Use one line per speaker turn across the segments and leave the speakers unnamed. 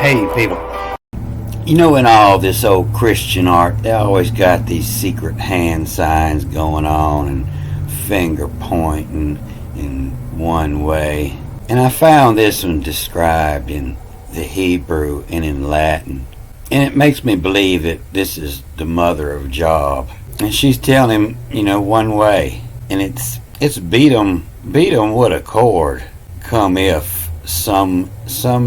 Hey people, you know, in all this old Christian art, they always got these secret hand signs going on and finger pointing in one way. And I found this one described in the Hebrew and in Latin. And it makes me believe that this is the mother of Job. And she's telling him, one way. And it's beat 'em with a cord. Come if some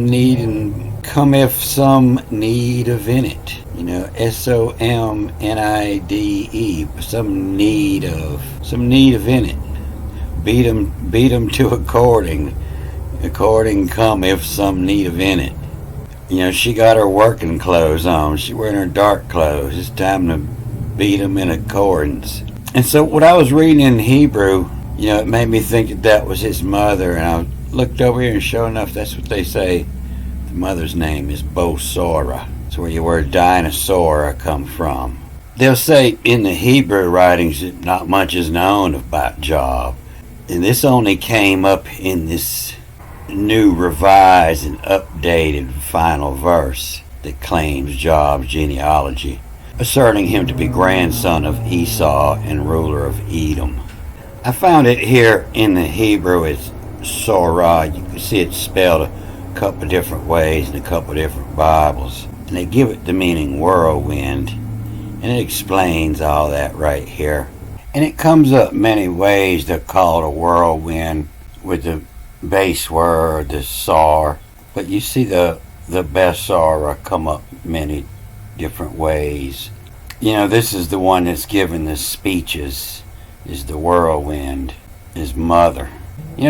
need and come if some need of in it. SOMNIDE, some need of in it. Beat 'em to according come if some need of in it. She got her working clothes on. She's wearing her dark clothes. It's time to beat 'em in accordance. And so what I was reading in Hebrew, it made me think that was his mother. And I looked over here, and sure enough, that's what they say. The mother's name is Bosora. It's where your word dinosaur come from. They'll say in the Hebrew writings that not much is known about Job. And this only came up in this new revised and updated final verse that claims Job's genealogy, asserting him to be grandson of Esau and ruler of Edom. I found it here in the Hebrew as Sorah. You can see it spelled a couple of different ways in a couple of different Bibles, and they give it the meaning whirlwind, and it explains all that right here. And it comes up many ways. They're called a whirlwind with the base word, the sar, but you see the besara come up many different ways. This is the one that's given the speeches, is the whirlwind, his mother.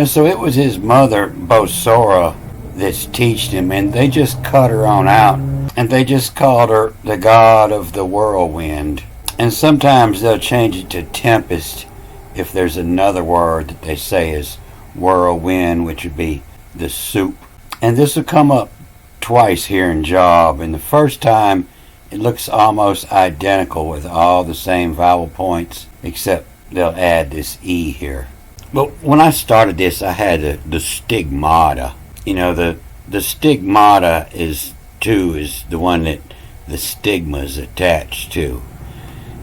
So it was his mother, Bosora, that's teached him, and they just cut her on out, and they just called her the god of the whirlwind. And sometimes they'll change it to tempest if there's another word that they say is whirlwind, which would be the soup. And this will come up twice here in Job, and the first time it looks almost identical with all the same vowel points, except they'll add this E here. But when I started this, I had the stigmata. The stigmata is the one that the stigma is attached to.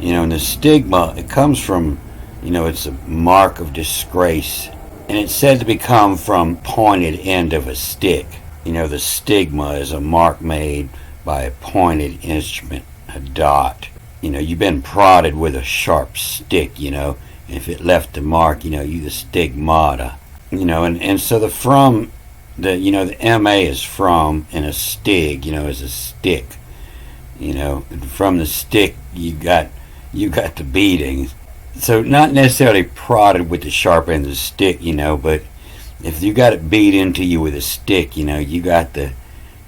And the stigma, it comes from, it's a mark of disgrace. And it's said to become from pointed end of a stick. The stigma is a mark made by a pointed instrument, a dot. You've been prodded with a sharp stick, and if it left a mark, you the stigmata. And so the from, the MA is from, and a stig, is a stick. From the stick, you got the beating. So not necessarily prodded with the sharp end of the stick, but if you got it beat into you with a stick, you got the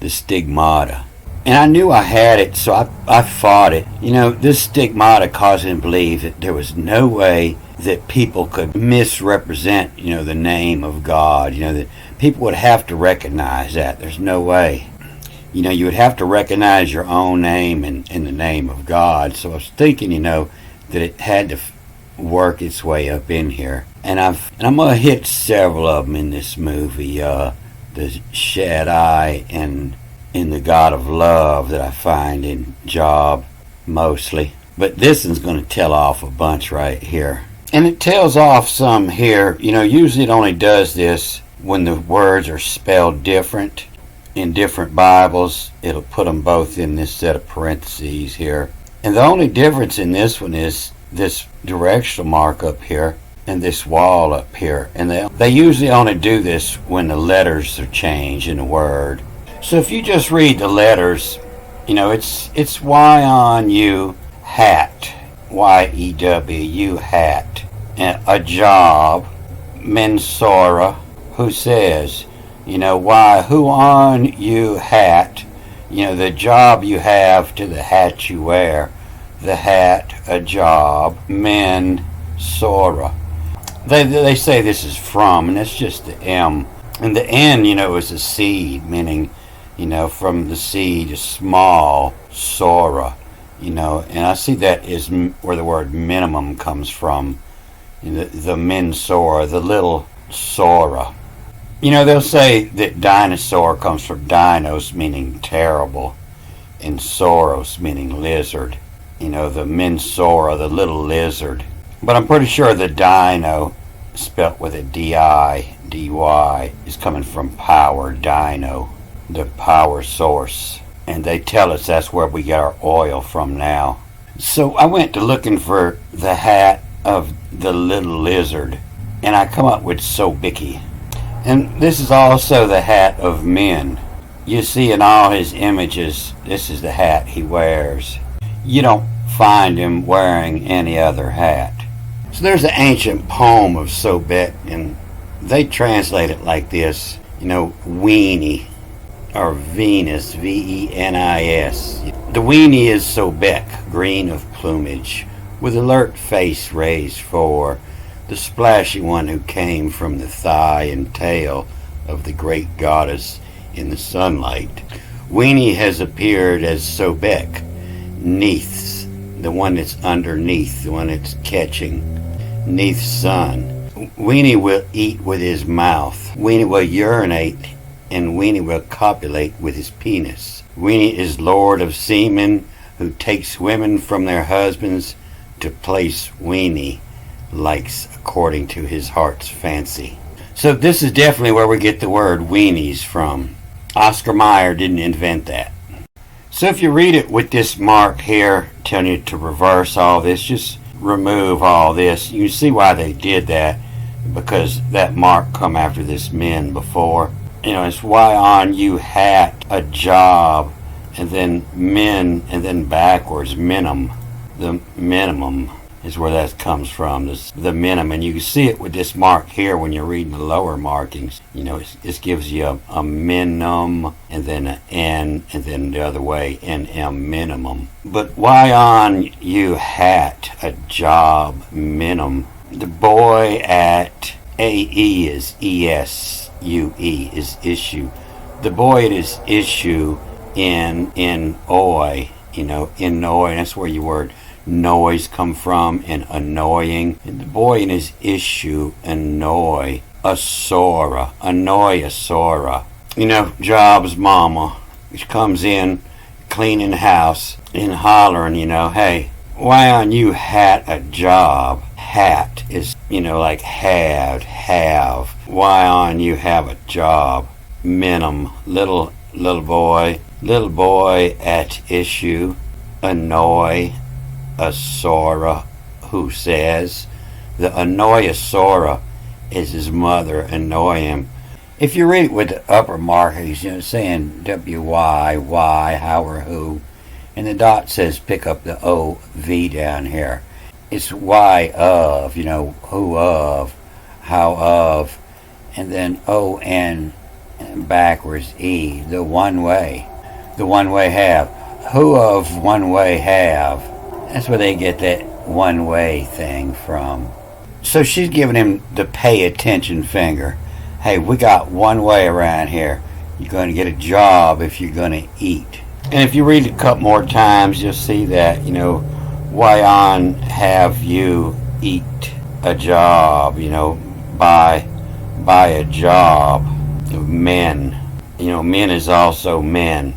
stigmata. And I knew I had it, so I fought it. This stigmata caused him to believe that there was no way that people could misrepresent, the name of God. That people would have to recognize that. There's no way. You would have to recognize your own name and the name of God. So I was thinking, that it had to work its way up in here. And I'm going to hit several of them in this movie. The Shaddai and in the God of Love that I find in Job mostly. But this one's going to tell off a bunch right here. And it tells off some here. Usually it only does this when the words are spelled different. In different Bibles, it'll put them both in this set of parentheses here. And the only difference in this one is this directional mark up here and this wall up here. And they usually only do this when the letters are changed in a word. So if you just read the letters, it's Y on U hat, YEW hat, and a job, mensora, who says, why, who on you hat, the job you have to the hat you wear, the hat, a job, men, Sora. They say this is from, and that's just the M. And the N, is a seed, meaning, from the seed, a small, Sora, and I see that is where the word minimum comes from, the men Sora, the little Sora. They'll say that dinosaur comes from dinos, meaning terrible, and sauros, meaning lizard. The mensora, the little lizard. But I'm pretty sure the dino, spelt with a D-I, D-Y, is coming from power, dino, the power source. And they tell us that's where we get our oil from now. So I went to looking for the hat of the little lizard, and I come up with Sobicki. And this is also the hat of men. You see in all his images, this is the hat he wears. You don't find him wearing any other hat. So there's an ancient poem of Sobek, and they translate it like this, weenie, or Venus, V-E-N-I-S. The weenie is Sobek, green of plumage, with alert face raised for the splashy one who came from the thigh and tail of the great goddess in the sunlight. Weenie has appeared as Sobek, neaths, the one that's underneath, the one that's catching, neath sun. Weenie will eat with his mouth. Weenie will urinate, and Weenie will copulate with his penis. Weenie is lord of semen, who takes women from their husbands to place Weenie likes according to his heart's fancy. So this is definitely where we get the word weenies from. Oscar Mayer didn't invent that. So if you read it with this mark here telling you to reverse all this, just remove all this. You see why they did that, because that mark come after this men before. It's why on you hat a job, and then men, and then backwards minimum. The minimum is where that comes from, the minimum. And you can see it with this mark here when you're reading the lower markings. It gives you a minimum, and then an N, and then the other way, NM, minimum. But why on you hat a job, minimum? The boy at AE is ESUE, is issue. The boy at his issue in oi, in oi, that's where your word noise come from, and annoying. And the boy in his issue, annoy, Annoyosaurus. Job's mama, which comes in cleaning the house and hollering, hey, why on you hat a job? Hat is, like have. Why on you have a job? Minimum, little boy at issue, annoy, Asora, who says the Annoyosaurus is his mother, annoy him. If you read it with the upper markings, saying W-Y, why, how, or who, and the dot says pick up the O-V down here. It's why of, who of, how of, and then O-N backwards E, the one way have. Who of one way have? That's where they get that one-way thing from. So she's giving him the pay attention finger. Hey, we got one way around here. You're going to get a job if you're going to eat. And if you read it a couple more times, you'll see that, why on have you eat a job, buy a job. Men. Men is also men.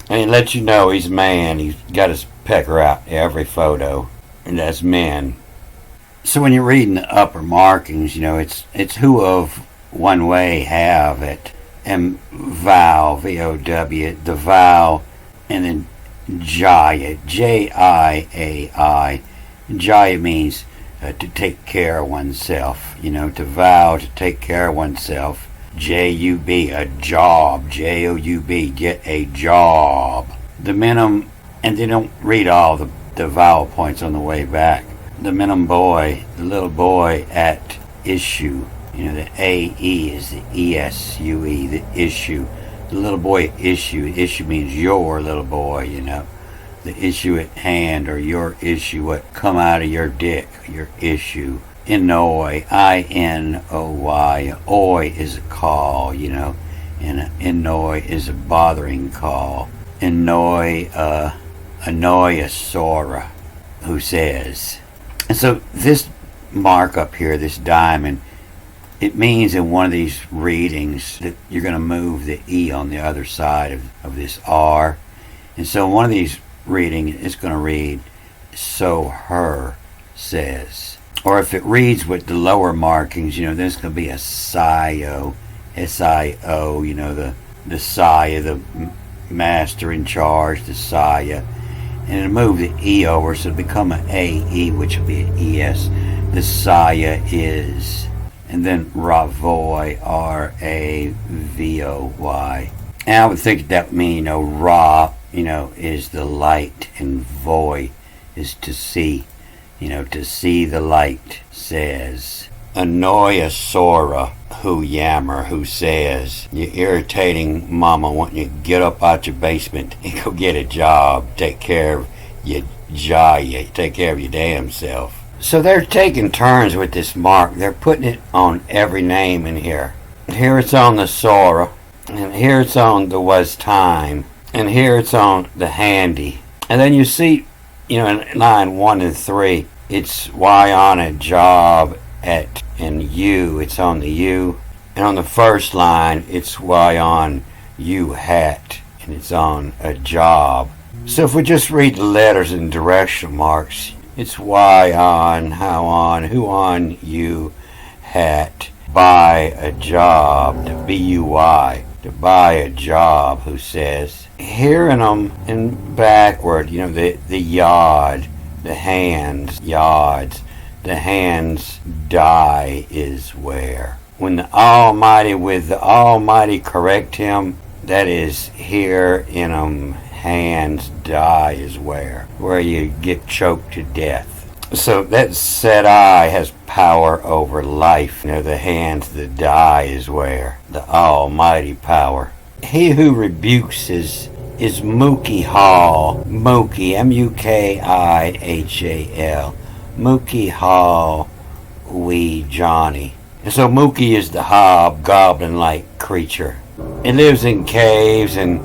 And it lets you know he's a man. He's got his pecker out every photo, and that's men. So when you're reading the upper markings, it's who of one way have it, and vowel, V-O-W, the vowel, and then jaya, J-I-A-I. Jaya means to take care of oneself, to vow to take care of oneself. J-U-B, a job, J-O-U-B, get a job. The minimum, and they don't read all the vowel points on the way back. The minimum boy, the little boy at issue, the A-E is the E-S-U-E, the issue. The little boy at issue means your little boy, the issue at hand, or your issue, what come out of your dick, your issue. Innoy, I-N-O-Y, oi is a call, and annoy is a bothering call. Annoy, Annoyosaurus, who says. And so this mark up here, this diamond, It means in one of these readings that you're going to move the E on the other side of this R. And so one of these readings, it's going to read, so her says. Or if it reads with the lower markings, then it's going to be a SIO, S-I-O, the Saya, the master in charge, the Saya. And it'll move the E over, so it'll become an A-E, which will be an E-S. The Saya is. And then Ravoy, R-A-V-O-Y. And I would think that would mean, Ra, is the light, and Voy is to see. To see the light, says. Annoyosaurus, who yammer, who says, you're irritating mama, wanting you to get up out your basement and go get a job, take care of your take care of your damn self. So they're taking turns with this mark. They're putting it on every name in here. Here it's on the Sora, and here it's on the was time, and here it's on the handy. And then you see, in line 1 and 3, it's why on a job at, and you, it's on the you. And on the first line, it's why on you hat, and it's on a job. So if we just read the letters and direction marks, it's why on, how on, who on, you, hat, buy a job, the B-U-Y, to buy a job, who says. Hearing them in backward, the yod, the hands, yods, the hands die is where. When the Almighty with the Almighty correct him, that is here in 'em hands die is where you get choked to death. So that said I has power over life. The hands that die is where the Almighty power. He who rebukes is Mookie Hall. Mookie, M-U-K-I-H-A-L. Mookie Hall, wee Johnny. And so Mookie is the hobgoblin-like creature. It lives in caves and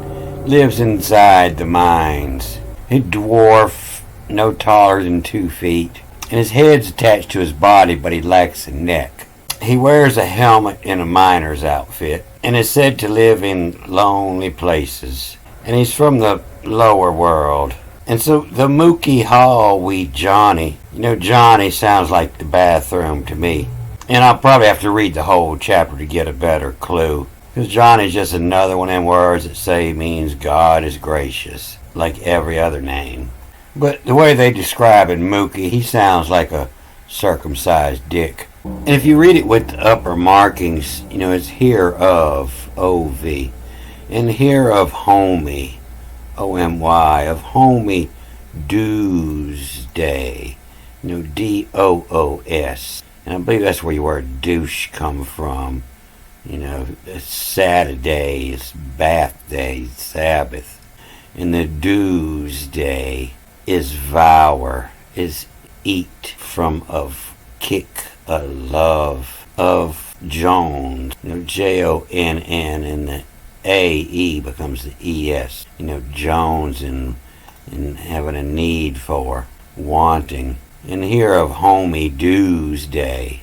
lives inside the mines. A dwarf, no taller than 2 feet, and his head's attached to his body, but he lacks a neck. He wears a helmet in a miner's outfit, and is said to live in lonely places. And he's from the lower world. And so the Mookie Hall wee Johnny, Johnny sounds like the bathroom to me. And I'll probably have to read the whole chapter to get a better clue. Because Johnny's just another one of them words that say means God is gracious, like every other name. But the way they describe it, Mookie, he sounds like a circumcised dick. And if you read it with the upper markings, it's here of, O-V. And here of homie, O-M-Y, of homie Doomsday, D-O-O-S. And I believe that's where your word douche come from. It's Saturday, it's bath day, Sabbath. And the Doomsday is vour, is eat from of kick, a love, of Jones, J-O-N-N, and the A-E becomes the E-S, Jones and having a need for, wanting. And here of homie Doomsday,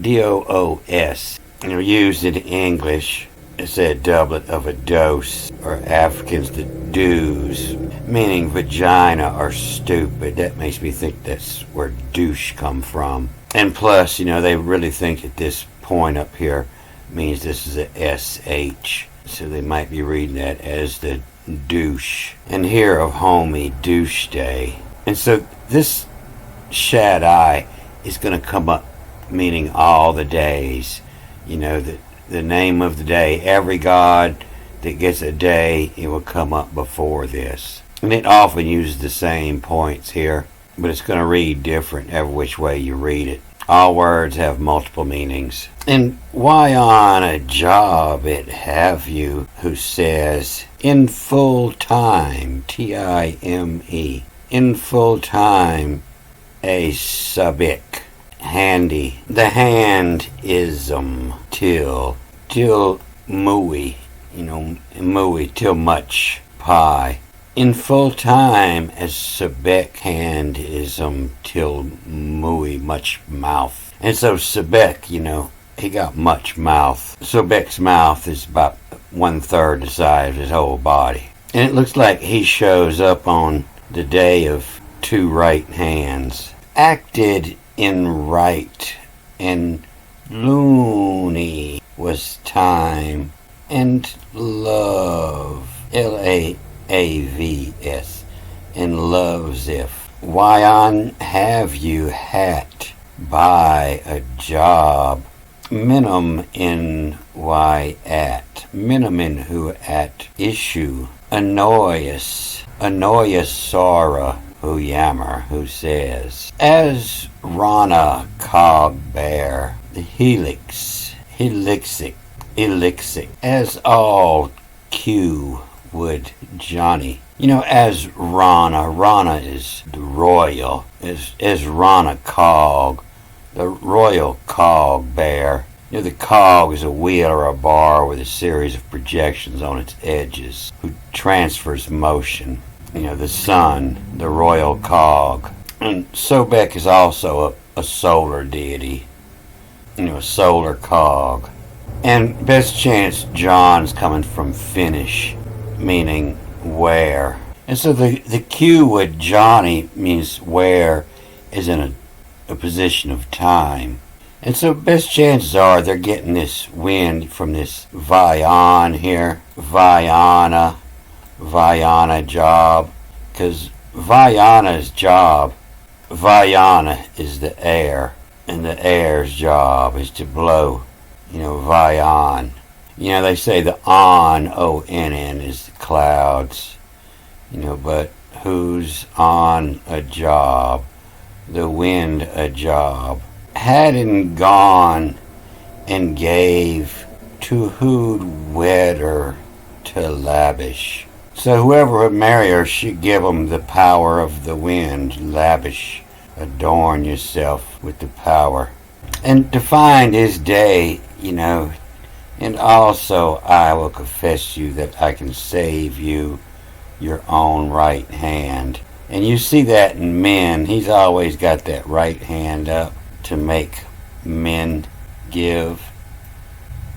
D-O-O-S, used in English. It's a doublet of a dose, or Africans the doos, meaning vagina or stupid. That makes me think that's where douche come from. And plus, they really think at this point up here means this is a S-H. So they might be reading that as the douche. And here of homie douche day. And so this Shaddai is going to come up meaning all the days. The name of the day. Every god that gets a day, it will come up before this. And it often uses the same points here, but it's going to read different every which way you read it. All words have multiple meanings. And why on a job it have you, who says, in full time, T-I-M-E, in full time, a subic, handy. The hand ism, till mooey, mooey, till much pie. In full time, as Sebek hand ism, till mooey, much mouth. And so Sebek, he got much mouth. Sobek's mouth is about 1/3 the size of his whole body. And it looks like he shows up on the day of two right hands. Acted in right and loony was time and love. Laavs. And loves if. Why on have you hat by a job? Minim in why at. Minim in who at issue. Annoyosaurus who yammer, who says, as Rana cog bear, the helixic, as all Q would Johnny. You know, as Rana is the royal, as Rana cog, the royal cog bear. You know, the cog is a wheel or a bar with a series of projections on its edges, who transfers motion. You know, the sun, the royal cog. And Sobek is also a solar deity. You know, a solar cog. And best chance John's coming from Finnish, meaning where. And so the Q with Johnny means where is in a position of time. And so best chances are they're getting this wind from this Vion here. Viana job. Because Viana's job, Viana is the air. And the air's job is to blow, you know, Vion. You know, they say the ONN is the clouds. You know, but who's on a job? The wind a job. Hadn't gone and gave to who'd wed her to lavish. So whoever would marry her should give 'em the power of the wind, lavish. Adorn yourself with the power. And to find his day, you know, and also I will confess you that I can save you your own right hand. And you see that in men. He's always got that right hand up to make men give.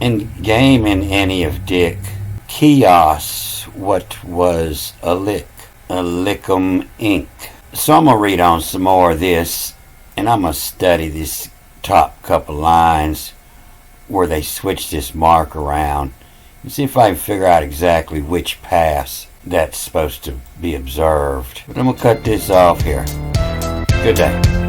And game in any of Dick. Chaos, what was a lickum ink. So I'm going to read on some more of this, and I'm going to study this top couple lines where they switch this mark around and see if I can figure out exactly which pass that's supposed to be observed. But I'm going to cut this off here. Good day.